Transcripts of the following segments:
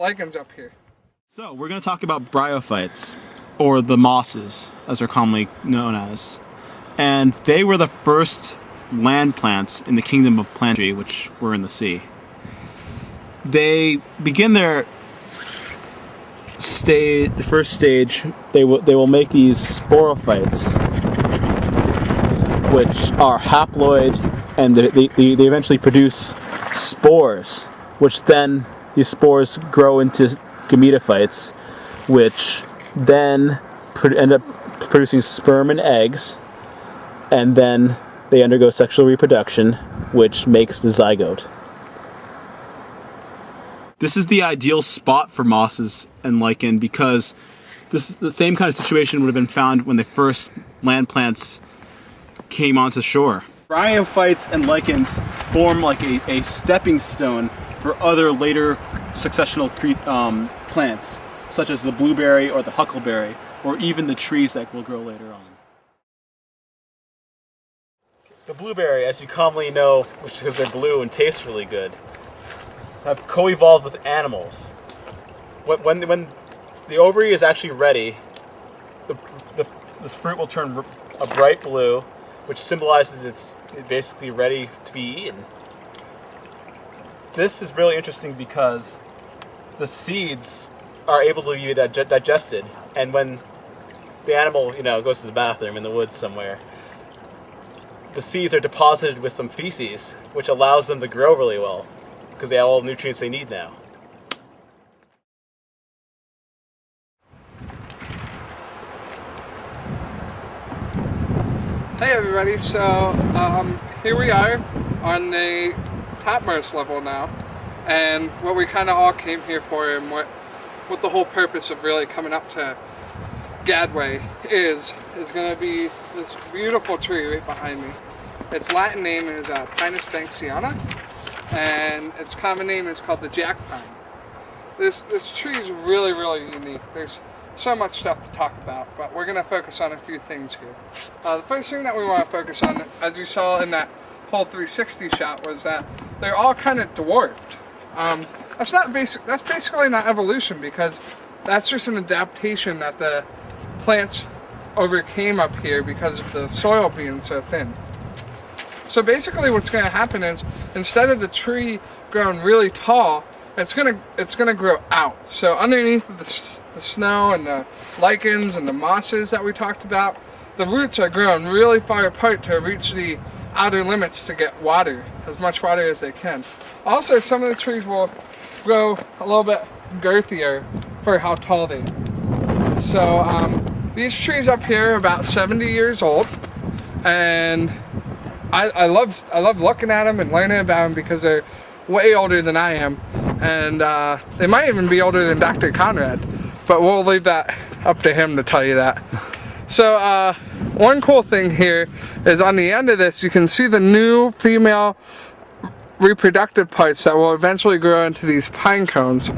lichens up here. So we're going to talk about bryophytes, or the mosses, as they're commonly known as. And they were the first land plants in the kingdom of plantry, which were in the sea. They begin their the first stage. They will make these sporophytes, which are haploid, and they eventually produce spores, which then these spores grow into gametophytes, which then end up producing sperm and eggs, and then they undergo sexual reproduction, which makes the zygote. This is the ideal spot for mosses and lichen because this is the same kind of situation would have been found when the first land plants came onto shore. Bryophytes and lichens form like a stepping stone for other later successional plants, such as the blueberry or the huckleberry, or even the trees that will grow later on. The blueberry, as you commonly know, which because they're blue and taste really good, have co-evolved with animals. When the ovary is actually ready, this fruit will turn a bright blue, which symbolizes it's basically ready to be eaten. This is really interesting because the seeds are able to be digested, and when the animal, goes to the bathroom in the woods somewhere, the seeds are deposited with some feces, which allows them to grow really well, because they have all the nutrients they need now. Hey everybody, so here we are on the topmost level now, and what we kind of all came here for, and what the whole purpose of really coming up to Gadway is going to be this beautiful tree right behind me. Its Latin name is Pinus banksiana, and its common name is called the jack pine. This tree is really, really unique. There's so much stuff to talk about, but we're going to focus on a few things here. The first thing that we want to focus on, as you saw in that whole 360 shot, was that they're all kind of dwarfed. That's basically not evolution, because that's just an adaptation that the plants overcame up here because of the soil being so thin. So basically what's going to happen is, instead of the tree growing really tall, it's gonna grow out. So underneath the snow and the lichens and the mosses that we talked about, the roots are growing really far apart to reach the outer limits to get water, as much water as they can. Also, some of the trees will grow a little bit girthier for how tall they are. So these trees up here are about 70 years old, and I love looking at them and learning about them because they're way older than I am, and they might even be older than Dr. Conrad, but we'll leave that up to him to tell you that. So one cool thing here is on the end of this, you can see the new female reproductive parts that will eventually grow into these pine cones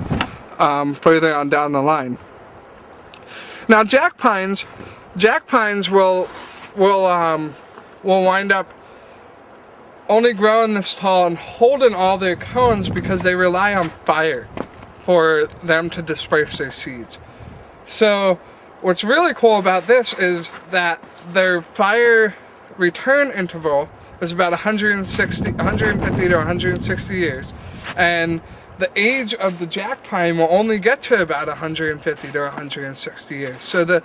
further on down the line. Now jack pines will wind up only growing this tall and holding all their cones because they rely on fire for them to disperse their seeds. So what's really cool about this is that their fire return interval is about 150 to 160 years, and the age of the jack pine will only get to about 150 to 160 years. So the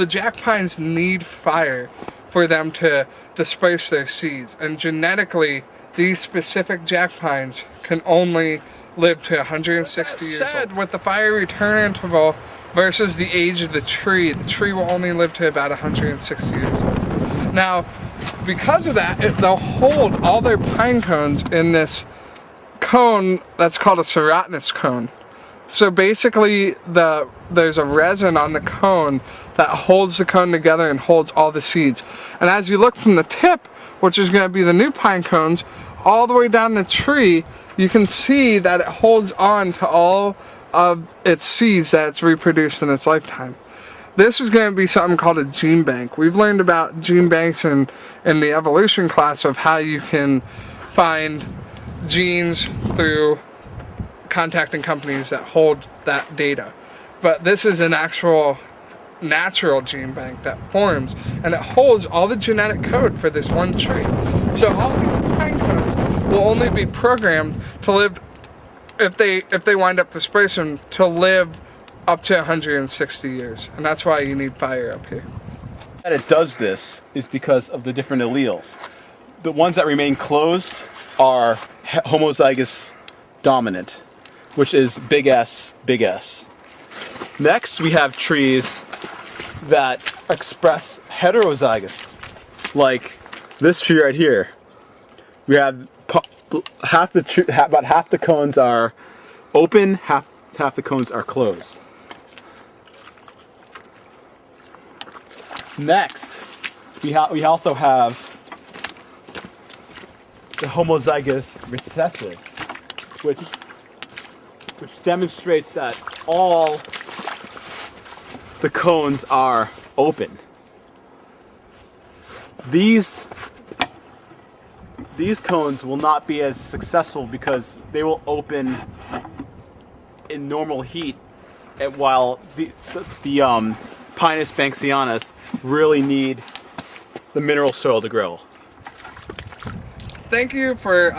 jack pines need fire for them to disperse their seeds, and genetically these specific jack pines can only live to 160 years old. With the fire return interval versus the age of the tree will only live to about 160 years old. Now, because of that, they'll hold all their pine cones in this cone that's called a serotinous cone. So basically there's a resin on the cone that holds the cone together and holds all the seeds. And as you look from the tip, which is going to be the new pine cones, all the way down the tree, you can see that it holds on to all of its seeds that it's reproduced in its lifetime. This is going to be something called a gene bank. We've learned about gene banks in the evolution class of how you can find genes through contacting companies that that data. But this is an actual natural gene bank that forms, and it holds all the genetic code for this one tree. So all these pine cones will only be programmed to live, if they wind up dispersing, to live up to 160 years. And that's why you need fire up here. That it does this is because of the different alleles. The ones that remain closed are homozygous dominant, which is big S, big S. Next, we have trees that express heterozygous, like this tree right here. We have about half the cones are open, half the cones are closed. Next, we also have the homozygous recessive, which demonstrates that all the cones are open. These cones will not be as successful because they will open in normal heat, while the Pinus banksianus really need the mineral soil to grow. Thank you for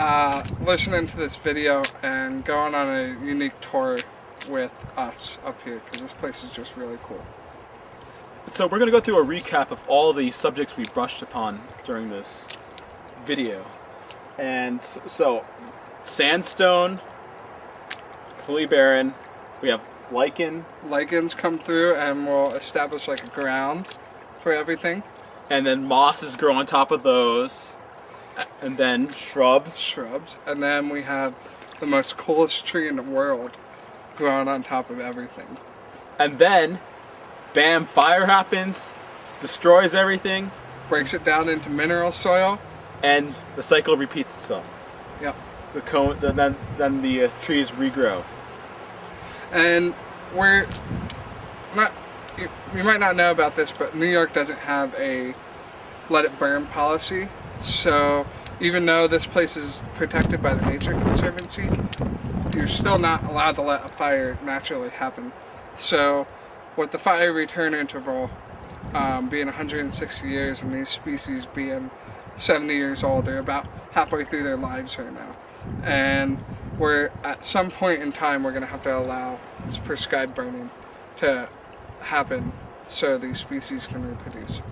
listening to this video and going on a unique tour with us up here, because this place is just really cool. So we're going to go through a recap of all the subjects we brushed upon during this video. And so sandstone, completely barren. We have lichen. Lichens come through and will establish like a ground for everything. And then mosses grow on top of those. And then shrubs. And then we have the most coolest tree in the world growing on top of everything. And then, bam, fire happens, destroys everything. Breaks it down into mineral soil. And the cycle repeats itself. Yep. The cone, then the trees regrow. And we're not, you might not know about this, but New York doesn't have a let it burn policy. So even though this place is protected by the Nature Conservancy, you're still not allowed to let a fire naturally happen. So with the fire return interval being 160 years and these species being 70 years old, they're about halfway through their lives right now. And we're at some point in time we're going to have to allow this prescribed burning to happen so these species can reproduce.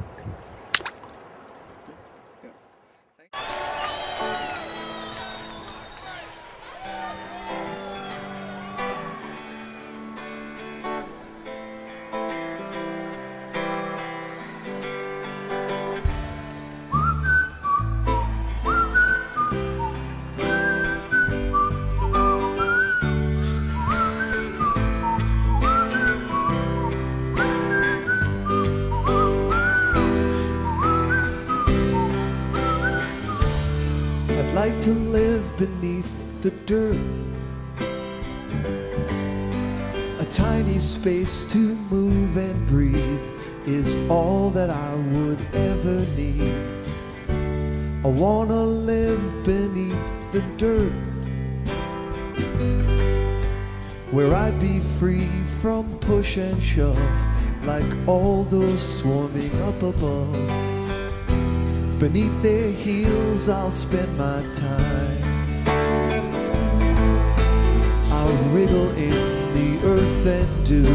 I'd like to live beneath the dirt, a tiny space to move and breathe is all that I would ever need. I wanna live beneath the dirt, where I'd be free from push and shove, like all those swarming up above. Beneath their heels I'll spend my time. I'll wriggle in the earth and dew,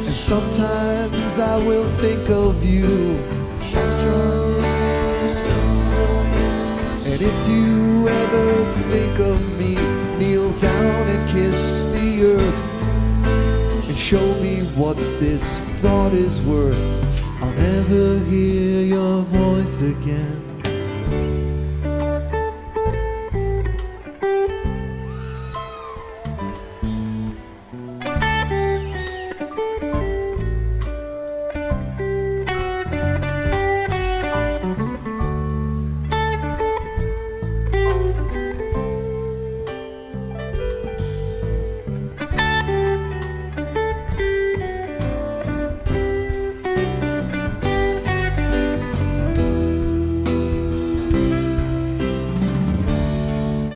and sometimes I will think of you. And if you ever think of me, kneel down and kiss the earth and show me what this thought is worth. I'll never hear your voice again.